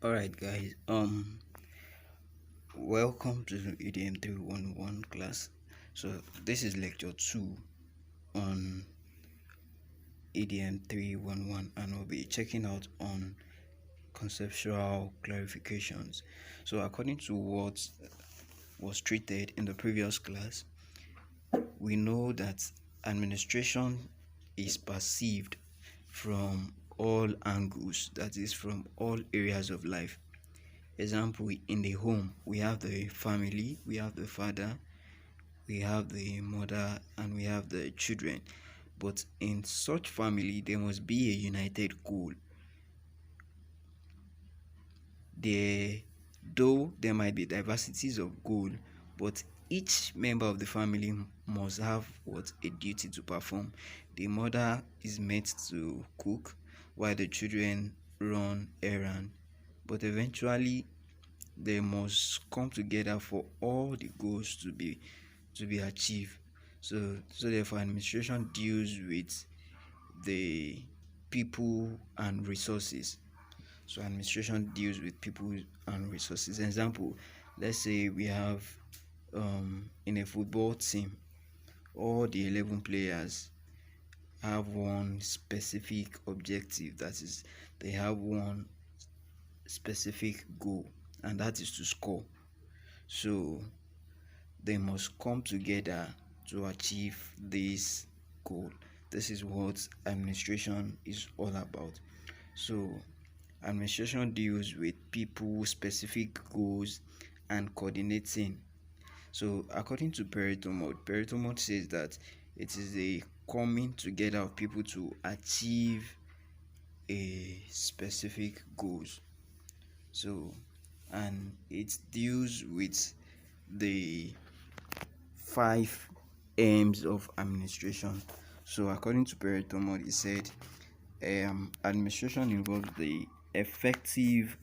All right, guys. Welcome to EDM 311 class. So this is lecture 2 on EDM 311, and we'll be checking out on conceptual clarifications. So according to what was treated in the previous class, we know that administration is perceived from all angles, that is, from all areas of life. Example, in the home, we have the family, we have the father, we have the mother, and we have the children. But in such family, there must be a united goal. There, though there might be diversities of goal, but each member of the family must have what a duty to perform. The mother is meant to cook, while the children run errand. But eventually, they must come together for all the goals to be achieved. So therefore administration deals with the people and resources. So administration deals with people and resources. Example, let's say we have in a football team, all the 11 players have one specific objective, that is, they have one specific goal, and that is to score. So they must come together to achieve this goal. This is what administration is all about. So administration deals with people, specific goals, and coordinating. So according to Pareto mode says that it is a coming together of people to achieve a specific goals. So, and it deals with the 5 aims of administration. So according to Pareto mode, it said administration involves the effective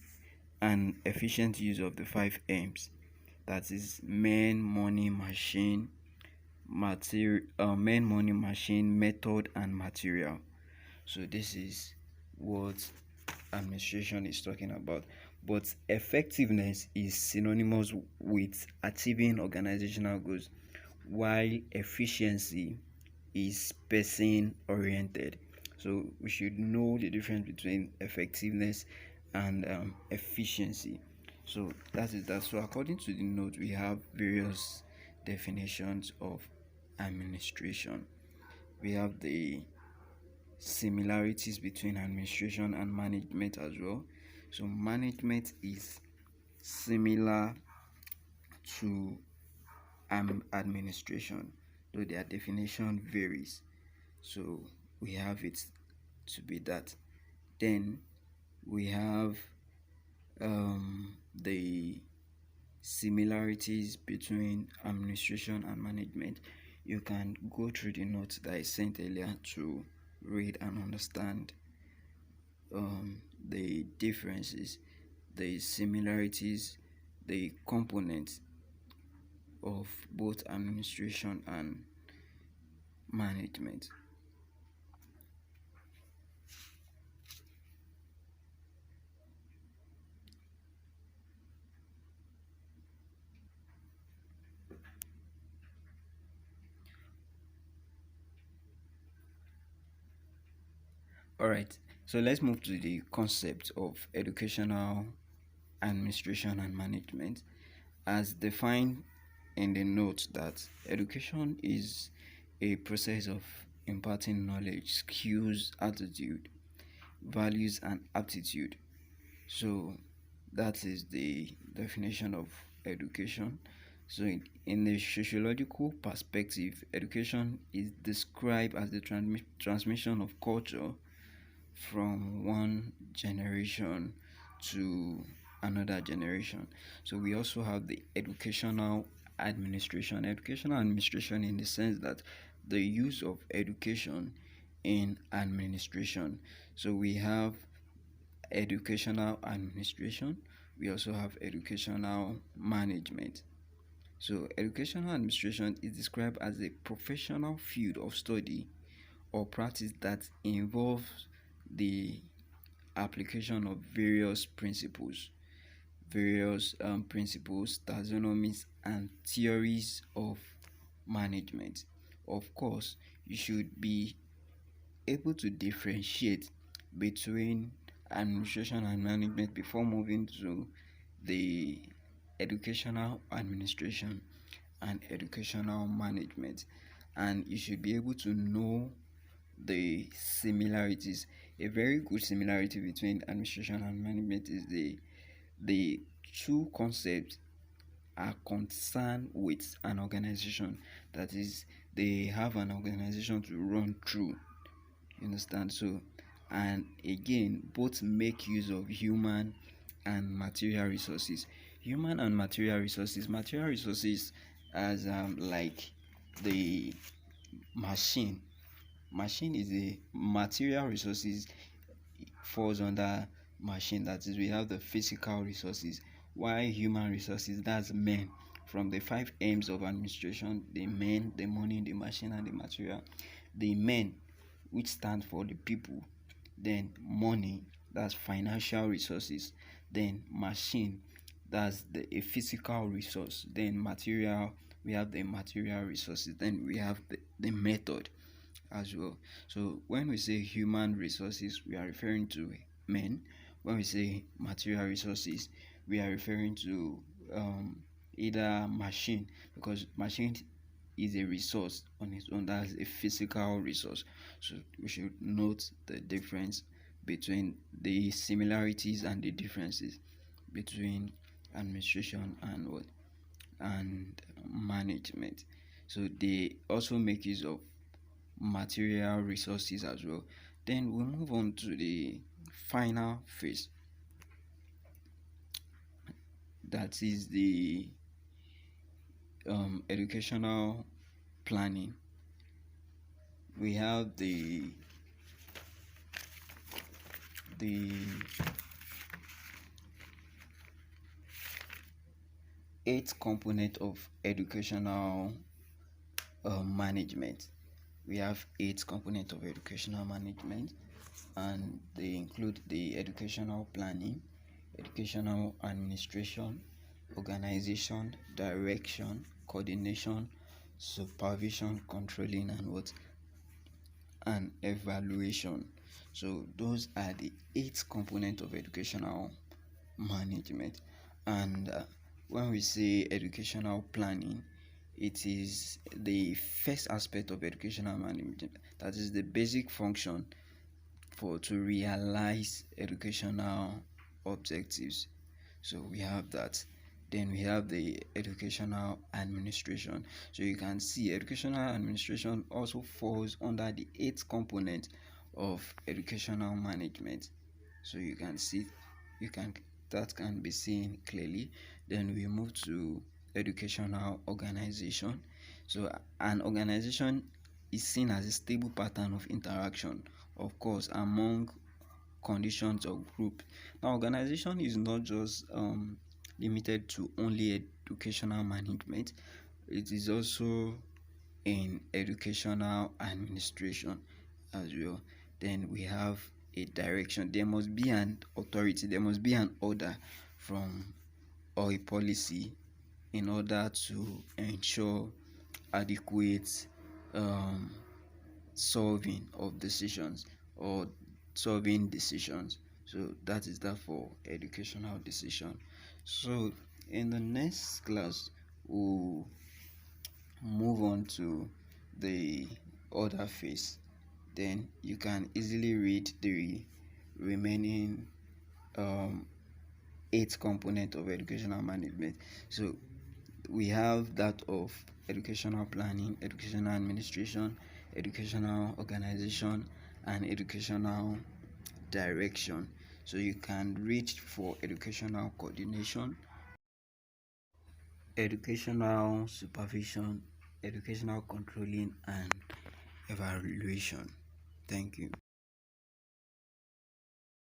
and efficient use of the 5 aims. That is men, money, machine, method, and material. So this is what administration is talking about. But effectiveness is synonymous with achieving organizational goals, while efficiency is person oriented. So we should know the difference between effectiveness and efficiency. So that is that. So according to the note, we have various definitions of administration. We have the similarities between administration and management as well. So management is similar to administration, though their definition varies. So we have it to be that. Then we have the similarities between administration and management. You can go through the notes that I sent earlier to read and understand the differences, the similarities, the components of both administration and management. All right, so let's move to the concept of educational administration and management, as defined in the note that education is a process of imparting knowledge, skills, attitude, values, and aptitude. So that is the definition of education. So in a sociological perspective, education is described as the transmission of culture from one generation to another generation. So we also have the educational administration. Educational administration in the sense that the use of education in administration. So we have educational administration, we also have educational management. So educational administration is described as a professional field of study or practice that involves the application of various principles, taxonomies, and theories of management. Of course, you should be able to differentiate between administration and management before moving to the educational administration and educational management. And you should be able to know the similarities. A very good similarity between administration and management is the two concepts are concerned with an organization. That is, they have an organization to run through. You understand? So, and again, both make use of human and material resources. Human and material resources as like the machine. Machine is a material resources, falls under machine. That is, we have the physical resources, while human resources, that's men. From the 5 M's of administration: the men, the money, the machine, and the material. The men, which stand for the people, then money, that's financial resources, then machine, that's a physical resource, then material, we have the material resources, then we have the method as well. So when we say human resources, we are referring to men. When we say material resources, we are referring to either machine, because machine is a resource on its own, that's a physical resource. So we should note the difference between the similarities and the differences between administration and what and management. So they also make use of material resources as well. Then we move on to the final phase, that is the educational planning. We have the 8 component of educational management. We have 8 components of educational management, and they include the educational planning, educational administration, organization, direction, coordination, supervision, controlling, and evaluation. So those are the 8 components of educational management. And when we say educational planning, it is the first aspect of educational management. That is the basic function to realize educational objectives. So we have that. Then we have the educational administration. So you can see educational administration also falls under the 8 component of educational management. So you can see, that can be seen clearly. Then we move to educational organization. So an organization is seen as a stable pattern of interaction, of course, among conditions of group. Now, organization is not just limited to only educational management. It is also in educational administration as well. Then we have a direction. There must be an authority, there must be an order from or a policy in order to ensure adequate solving of decisions or solving decisions. So that is that for educational decision. So in the next class, we'll move on to the other phase. Then you can easily read the remaining 8 components of educational management. So we have that of educational planning, educational administration, educational organization, and educational direction. So you can read for educational coordination, educational supervision, educational controlling, and evaluation. Thank you.